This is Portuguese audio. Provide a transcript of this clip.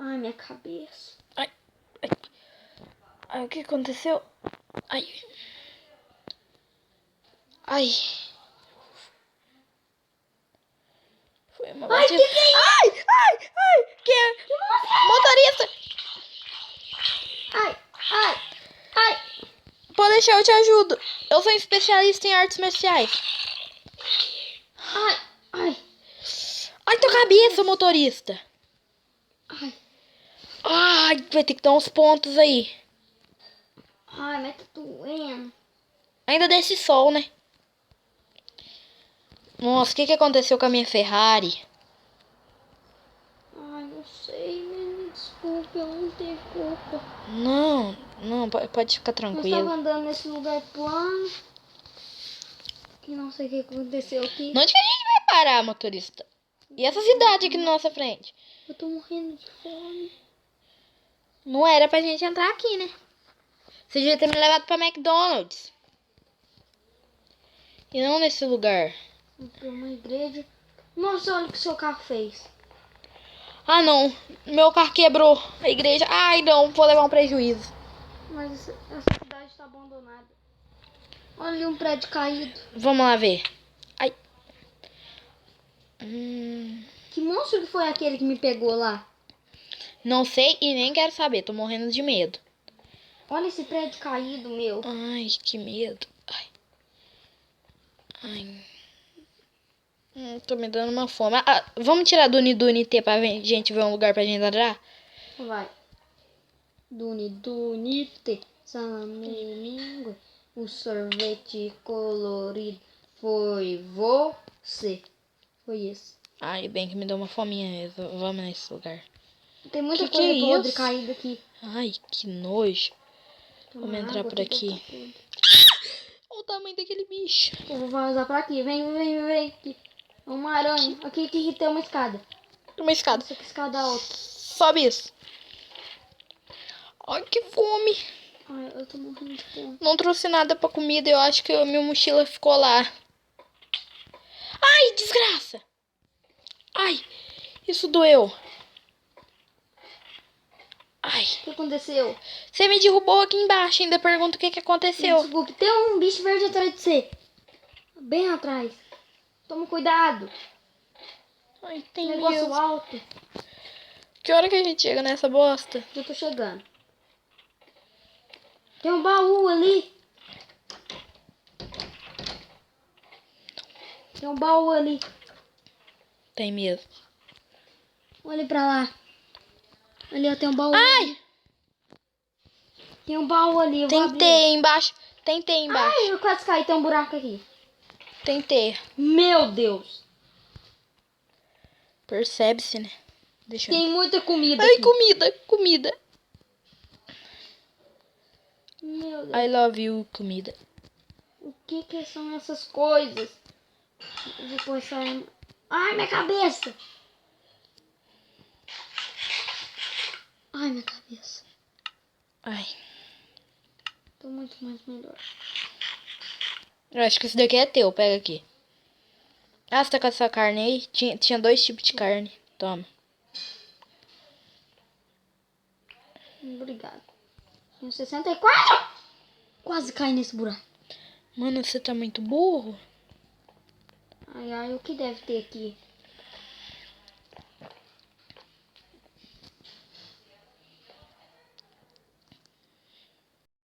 Ai, minha cabeça. Ai, o que aconteceu? Ai. Ai. Foi uma Ai, batida. Ai. Que é? Motorista. Ai. Pode deixar, eu te ajudo. Eu sou especialista em artes marciais. Ai. Ai, tua cabeça, motorista. Ai. Ai, vai ter que dar uns pontos aí. Ai, mas tá doendo. Ainda desse sol, né? Nossa, o que aconteceu com a minha Ferrari? Ai, não sei, me desculpa, eu não tenho culpa. Não, pode ficar Eu tranquilo. estava andando nesse lugar plano. Que não sei o que aconteceu aqui. Onde que a gente vai parar, motorista? E essa cidade aqui na nossa frente? Eu tô morrendo de fome. Não era pra gente entrar aqui, né? Você devia ter me levado pra McDonald's. E não nesse lugar. Pra uma igreja. Nossa, olha o que seu carro fez. Ah, não. Meu carro quebrou. A igreja. Ai, não. Vou levar um prejuízo. Mas essa cidade está abandonada. Olha ali um prédio caído. Vamos lá ver. Ai. Que monstro que foi aquele que me pegou lá? Não sei e nem quero saber. Tô morrendo de medo. Olha esse prédio caído, meu. Ai, que medo. Ai. Tô me dando uma fome. Vamos tirar do Unidunité pra gente ver um lugar pra gente entrar? Vai. Dunite. Salamingo. O sorvete colorido. Foi você. Foi esse. Ai, bem que me deu uma fominha. Vamos nesse lugar. Tem muita Que coisa é podre isso? caída aqui. Ai, que nojo. Toma Vamos entrar água, por deve aqui. tá podre. Olha o tamanho daquele bicho. Eu vou vazar pra aqui. Vem. Aqui. É uma aranha. Aqui tem uma escada. Tem uma escada. Essa aqui é escada alta. Sobe isso. Ai, que fome. Ai, eu tô morrendo de fome. Não trouxe nada pra comida. Eu acho que a minha mochila ficou lá. Ai, desgraça. Ai, isso doeu. Ai. O que aconteceu? Você me derrubou aqui embaixo. Ainda pergunta o que aconteceu. Desculpe, tem um bicho verde atrás de você. Bem atrás. Toma cuidado. Ai, tem Negócio mesmo. alto. Que hora que a gente chega nessa bosta? Já tô chegando. Tem um baú ali. Tem um baú ali. Tem mesmo. Olha pra lá. Ali, ó, tem um baú. Ai! Tem um baú ali. Eu vou abrir. Tentei embaixo. Tentei embaixo. Ai, eu quase caí. Tem um buraco aqui. Tentei. Meu Deus. Percebe-se, né? Deixa eu... Tem muita comida Ai, aqui. comida. Meu Deus. I love you, comida. O que são essas coisas? Eu vou pôr essa... Ai, minha cabeça. Ai, minha cabeça. Ai. Tô muito mais melhor. Eu acho que esse daqui é teu. Pega aqui. Ah, você tá com essa carne aí? Tinha 2 tipos de carne. Toma. Obrigado. Tenho 64. Quase caí nesse buraco. Mano, você tá muito burro. Ai, o que deve ter aqui?